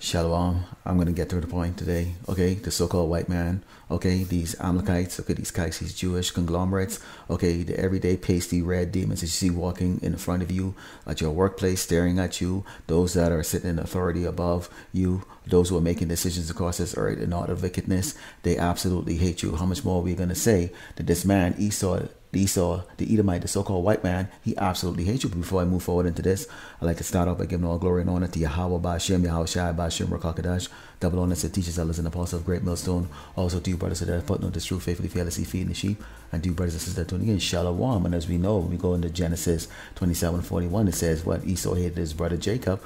Shalom. I'm going to get to the point today. Okay, the so-called white man. Okay, these Amalekites. Okay, these kites, these Jewish conglomerates. Okay, the everyday pasty red demons that you see walking in front of you at your workplace, staring at you. Those that are sitting in authority above you. Those who are making decisions across this earth in order of wickedness. They absolutely hate you. How much more are we going to say that this man Esau, the Edomite, the so-called white man, he absolutely hates you. But before I move forward into this, I'd like to start off by giving all glory and honor to Yahweh Ba'Shem, Yahweh Shai Ba'Shem, Rakakadash, double honor to teachers, elders, and apostles of Great Millstone. Also to you brothers that have footnote this truth, faithfully, fearlessly feeding the sheep. And to you brothers and sisters that tuning in, Shalom. And as we know, when we go into Genesis 27:41, it says what Esau hated his brother Jacob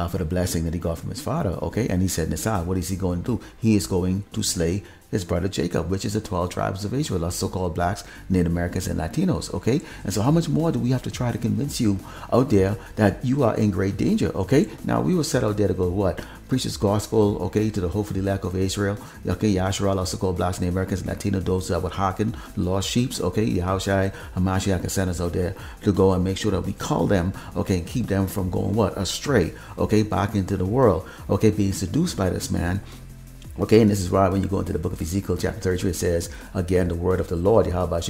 for the blessing that he got from his father. Okay, and he said, Nisah, what is he going to do? He is going to slay his brother Jacob, which is the 12 tribes of Israel, our so-called blacks, Native Americans, and Latinos. Okay, and so how much more do we have to try to convince you out there that you are in great danger? Okay, now we were set out there to go what? Preach this gospel, okay, to the hopefully lack of Israel. Okay, Yarsharala, so-called blacks, Native Americans, and Latinos, those that would hearken, lost sheeps. Okay, Yahushai, Hamashiach, and send us out there to go and make sure that we call them, okay, and keep them from going what? Astray. Okay, back into the world. Okay, being seduced by this man. Okay, and this is why when you go into the book of Ezekiel chapter 33, it says, again, the word of the Lord, Yahweh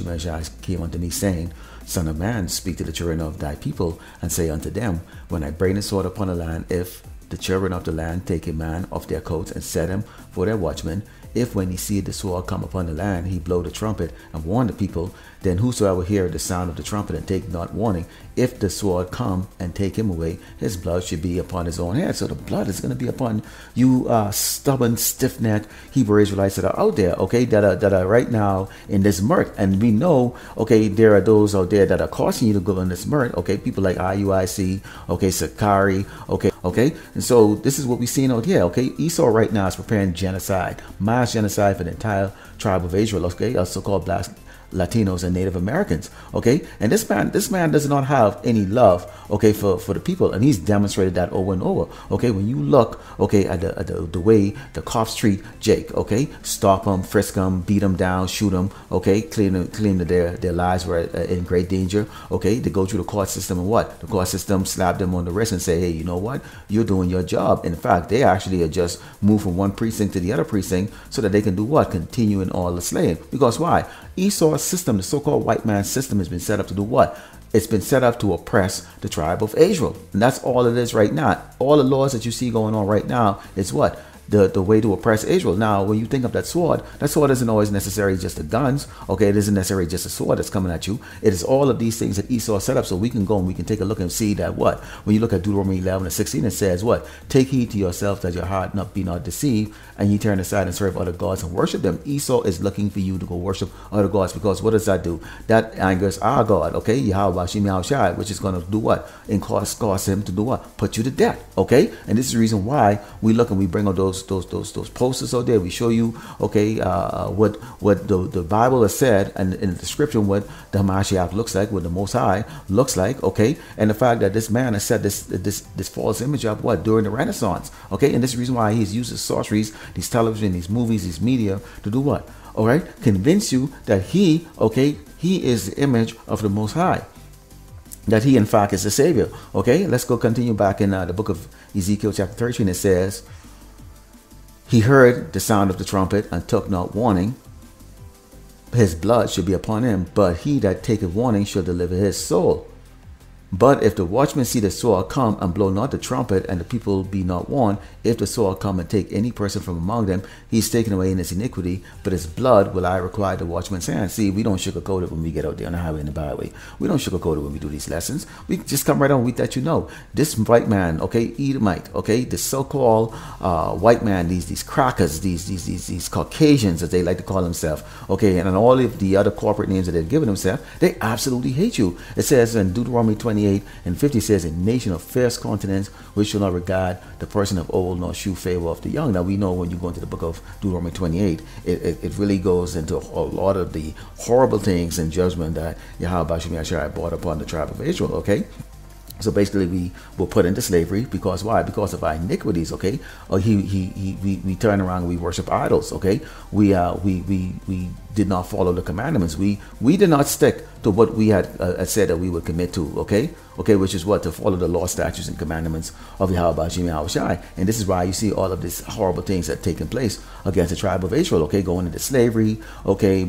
came unto me, saying, Son of man, speak to the children of thy people, and say unto them, when I bring the sword upon the land, if the children of the land take a man off their coats and set him for their watchmen, if when he see the sword come upon the land, he blow the trumpet and warn the people, then whosoever hear the sound of the trumpet and take not warning, if the sword come and take him away, his blood should be upon his own head. So the blood is going to be upon you stubborn, stiff-necked Hebrew Israelites that are out there, okay, that are right now in this murk. And we know, okay, there are those out there that are causing you to go in this murk, okay, people like IUIC, okay, Sakari, okay, and so this is what we're seeing out here, okay. Esau right now is preparing genocide, mass genocide for the entire tribe of Israel, okay, so-called blacks, Latinos, and Native Americans. Okay, and this man does not have any love, okay, for the people, and he's demonstrated that over and over. Okay, when you look, okay, at the way the cops treat Jake, okay, stop him, frisk him, beat him down, shoot him, okay, claim that their lives were in great danger. Okay, they go through the court system, and what the court system slap them on the wrist and say, hey, you know what, you're doing your job. In fact, they actually are just moved from one precinct to the other precinct so that they can do what? Continue in all the slaying. Because why? Esau's system, the so-called white man's system, has been set up to do what? It's been set up to oppress the tribe of Israel. And that's all it is right now. All the laws that you see going on right now is what? The way to oppress Israel. Now, when you think of that sword isn't always necessarily just the guns. Okay, it isn't necessarily just a sword that's coming at you. It is all of these things that Esau set up, so we can go and we can take a look and see that what? When you look at Deuteronomy 11 and 16, it says what? Take heed to yourself that your heart be not deceived, and ye turn aside and serve other gods and worship them. Esau is looking for you to go worship other gods, because what does that do? That angers our God, okay? Yahweh Ba'Shem Yahweh Shai, which is going to do what? And cause him to do what? Put you to death, okay? And this is the reason why we look and we bring out those posters out there. We show you, okay, what the Bible has said, and in the description what the Hamashiach looks like, what the Most High looks like, okay, and the fact that this man has set this false image up what during the Renaissance, okay, and this is the reason why he's used his sorceries, these television, these movies, these media to do what? All right, convince you that he is the image of the Most High, that he in fact is the Savior. Okay, let's go continue back in the book of Ezekiel chapter 13. It says, he heard the sound of the trumpet and took not warning. His blood should be upon him, but he that taketh warning shall deliver his soul. But if the watchman see the sword come and blow not the trumpet, and the people be not warned, if the sword come and take any person from among them, he is taken away in his iniquity, but his blood will I require the watchman's hand. See, we don't sugarcoat it when we get out there on the highway and the byway. We don't sugarcoat it when we do these lessons. We just come right on. We let you know. This white man, okay, Edomite, okay, the so-called white man, these crakkkaz, these Caucasians, as they like to call themselves, okay, and all of the other corporate names that they've given themselves, they absolutely hate you. It says in Deuteronomy 28 and 50 says, a nation of fierce countenance which shall not regard the person of old nor shew favor of the young. Now we know when you go into the book of Deuteronomy 28, it really goes into a lot of the horrible things and judgment that Yahweh Ba'Shem Yahweh brought upon the tribe of Israel. Okay, so basically we were put into slavery because why? Because of our iniquities. Okay, or we turn around and we worship idols. Okay, we did not follow the commandments. We did not stick to what we had said that we would commit to, okay, which is what? To follow the law, statutes, and commandments of Yahweh Shem Yahushai. And this is why you see all of these horrible things that are taking place against the tribe of Israel, okay, going into slavery, okay,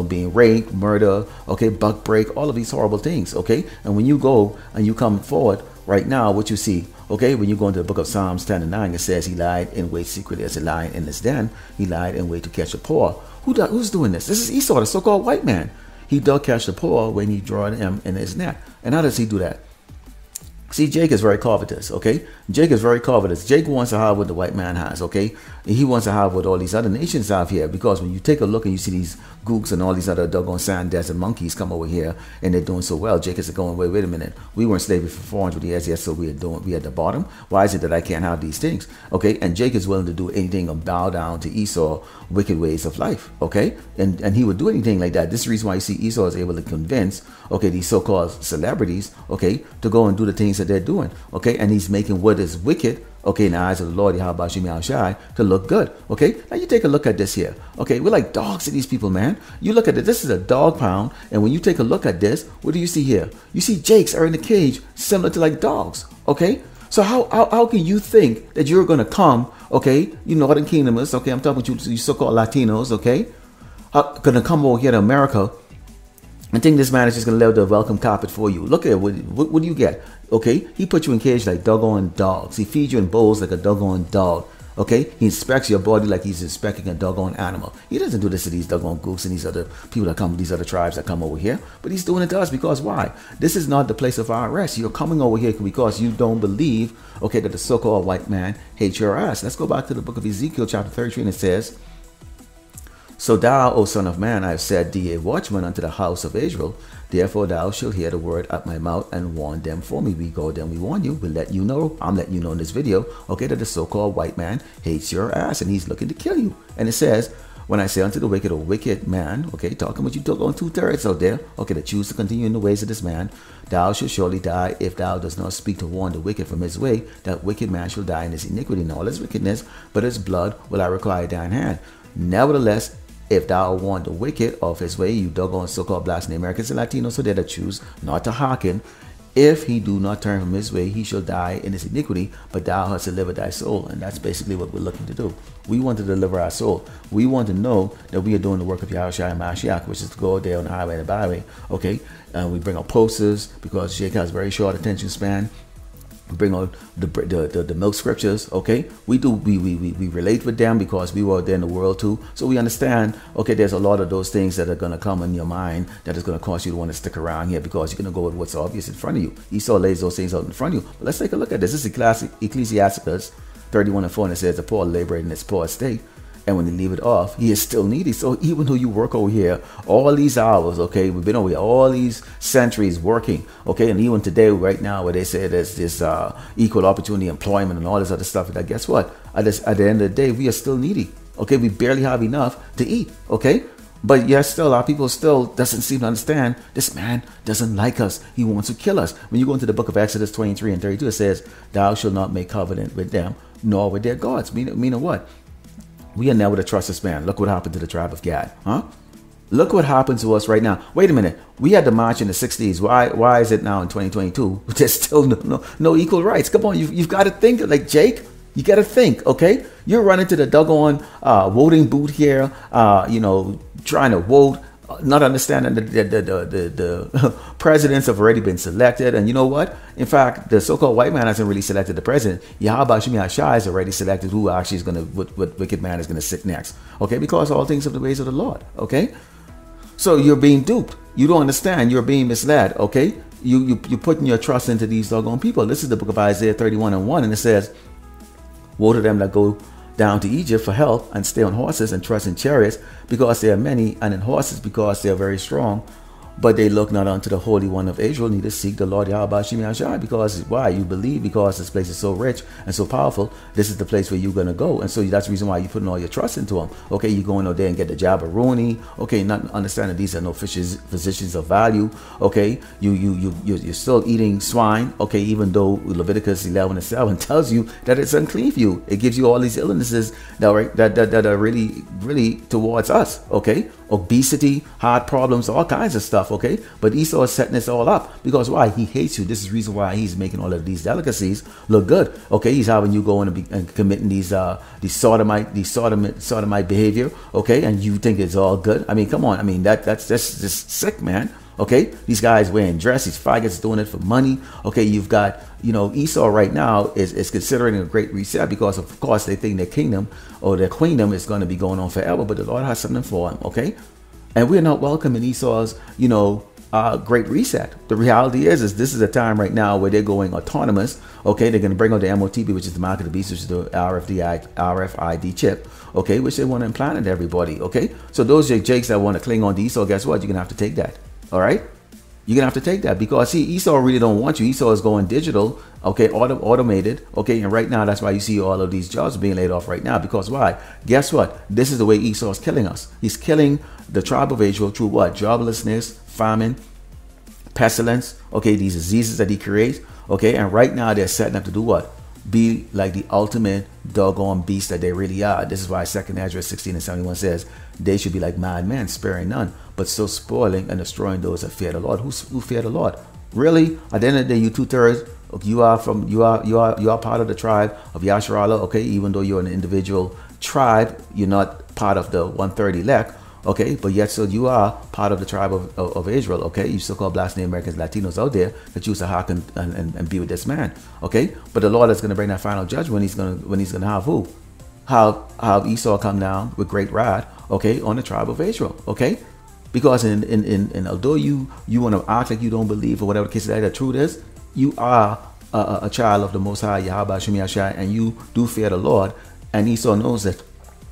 being raped, murder, okay, buck break, all of these horrible things, okay. And when you go and you come forward right now, what you see, okay, when you go into the book of Psalms 10 and 9, it says he lied in wait secretly as a lion in his den. He lied in wait to catch the poor. Who's doing this? This is Esau, the so-called white man. He does catch the poor when he draw him in his net. And how does he do that? See, Jake is very covetous, okay? Jake is very covetous. Jake wants to have what the white man has, okay? He wants to have what all these other nations have here, because when you take a look and you see these gooks and all these other doggone sand desert monkeys come over here and they're doing so well, Jake is going, wait a minute. We were in slavery for 400 years, yes, so we at the bottom. Why is it that I can't have these things, okay? And Jake is willing to do anything and bow down to Esau wicked ways of life, okay? And he would do anything like that. This is the reason why you see Esau is able to convince, okay, these so-called celebrities, okay, to go and do the things that they're doing, okay? And he's making what is wicked, okay, in the eyes of the Lord, Yahweh Shem Yahushai, to look good, okay? Now you take a look at this here, okay? We're like dogs to these people, man. You look at it, this is a dog pound, and when you take a look at this, what do you see here? You see Jakes are in the cage, similar to like dogs, okay? So how can you think that you're going to come, okay, you Northern Kingdomers, okay, I'm talking to you so-called Latinos, okay, going to come over here to America and think this man is just going to lay the welcome carpet for you? Look at it. What do you get? Okay, he puts you in cage like doggone dogs. He feeds you in bowls like a doggone dog. Okay, he inspects your body like he's inspecting a doggone animal. He doesn't do this to these doggone goose and these other people that come, these other tribes that come over here. But he's doing it to us because why? This is not the place of our rest. You're coming over here because you don't believe, okay, that the so-called white man hates your ass. Let's go back to the book of Ezekiel chapter 33, and it says, "So thou, O son of man, I have set thee a watchman unto the house of Israel. Therefore thou shalt hear the word at my mouth and warn them for me." We go them, we warn you. We let you know. I'm letting you know in this video, okay, that the so-called white man hates your ass and he's looking to kill you. And it says, "When I say unto the wicked, a wicked man," okay, talking about you took on 2/3 out there, okay, that choose to continue in the ways of this man, "thou shalt surely die if thou dost not speak to warn the wicked from his way. That wicked man shall die in his iniquity and all his wickedness, but his blood will I require at thine hand. Nevertheless, if thou warn the wicked of his way," you doggone so-called blacks and Americans and Latinos, so they that choose not to hearken, "if he do not turn from his way, he shall die in his iniquity, but thou hast delivered thy soul." And that's basically what we're looking to do. We want to deliver our soul. We want to know that we are doing the work of Yarsharala and Mashiach, which is to go there on the highway and the byway, okay? We bring out posters because Jake has very short attention span. Bring out the milk scriptures, okay? We relate with them because we were there in the world too, so we understand, okay, there's a lot of those things that are going to come in your mind that is going to cause you to want to stick around here because you're going to go with what's obvious in front of you. Esau lays those things out in front of you. But let's take a look at this. This is Ecclesiasticus 31:4, and it says, "The poor laboreth in his poor estate, and when they leave it off, he is still needy." So even though you work over here all these hours, okay, we've been over here all these centuries working, okay, and even today, right now, where they say there's this equal opportunity employment and all this other stuff, that guess what? At the end of the day, we are still needy, okay? We barely have enough to eat, okay? But yes, still, our people still doesn't seem to understand this man doesn't like us. He wants to kill us. When you go into the book of Exodus 23 and 32, it says, "Thou shalt not make covenant with them, nor with their gods." Meaning what? We are never to trust this man. Look what happened to the tribe of Gad, huh? Look what happened to us right now. Wait a minute. We had the march in the 60s. Why is it now in 2022? There's still no equal rights. Come on, you've got to think like Jake. You got to think, okay? You're running to the doggone voting booth here, trying to vote, not understanding the presidents have already been selected. And you know what? In fact, the so-called white man hasn't really selected the president. Yahweh Shem Yahushai has already selected who actually is going to, what wicked man is going to sit next. Okay? Because all things of the ways of the Lord. Okay? So you're being duped. You don't understand. You're being misled. Okay? You're putting your trust into these doggone people. This is the book of Isaiah 31:1, and it says, "Woe to them that go down to Egypt for help and stay on horses and trust in chariots, because they are many, and in horses because they are very strong. But they look not unto the Holy One of Israel, neither seek the Lord Yahweh Shem Yahushai." Because why? You believe because this place is so rich and so powerful. This is the place where you're going to go. And so that's the reason why you're putting all your trust into them. Okay, you're going out there and get the Jabberoni. Okay, not understanding these are no physicians of value. Okay, you're still eating swine. Okay, even though Leviticus 11:7 tells you that it's unclean for you. It gives you all these illnesses that are really towards us. Okay, obesity, heart problems, all kinds of stuff, okay? But Esau is setting this all up because why? He hates you. This is the reason why he's making all of these delicacies look good, okay? He's having you going and committing these sodomite behavior, okay? And you think it's all good. I mean, come on. I mean, that's just sick, man. Okay, these guys wearing dress, these faggots doing it for money. Okay, you've got, Esau right now is considering a great reset because, of course, they think their kingdom or their queendom is going to be going on forever, but the Lord has something for them, okay? And we're not welcoming Esau's, great reset. The reality is this is a time right now where they're going autonomous, okay? They're going to bring out the MOTB, which is the mark of the beast, which is the RFID chip, okay, which they want to implant into everybody, okay? So those jakes that want to cling on to Esau, guess what? You're going to have to take that. All right, you're gonna have to take that because see, Esau really don't want you. Esau is going digital, okay, automated, okay, and right now that's why you see all of these jobs being laid off right now. Because why? Guess what? This is the way Esau is killing us. He's killing the tribe of Israel through what? Joblessness, famine, pestilence, okay, these diseases that he creates, okay, and right now they're setting up to do what? Be like the ultimate doggone beast that they really are. This is why 2nd Ezra 16:71 says they should be like madmen, sparing none, but still spoiling and destroying those that fear the Lord. Who fear the Lord? Really? At the end of the day, you 2/3. You are part of the tribe of Yarsharala. Okay, even though you're an individual tribe, you're not part of the 1/3 elect. Okay, but yet still you are part of the tribe of Israel. Okay, you so-called Black Native Americans, Latinos out there that choose to hearken and be with this man. Okay, but the Lord is going to bring that final judgment. When he's going to have who? Have Esau come down with great wrath. Okay, on the tribe of Israel. Okay, because in although you want to act like you don't believe or whatever the case is, the truth is you are a child of the Most High Yahweh Shem Yahshai, and you do fear the Lord, and Esau knows that.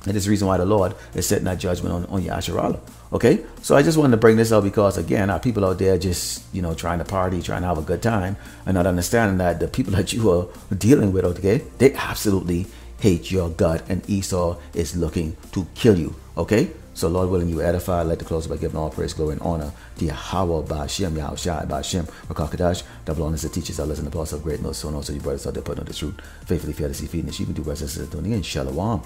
And this is the reason why the Lord is setting that judgment on Yarsharala. Okay, so I just wanted to bring this up because again, our people out there just trying to party, trying to have a good time, and not understanding that the people that you are dealing with, okay, they absolutely hate your gut, and Esau is looking to kill you. Okay, so Lord willing, you edify. I'd like to close by giving all praise, glory, and honor to Yahweh Ba'Shem, Yahushai Ba'Shem, Rakakadash, double honors the teachers, elders, and the apostles of great notes, so and also you brothers out there putting on the truth, faithfully, fearlessly feeding the sheep, and do brothers and sisters doing it. Shalom.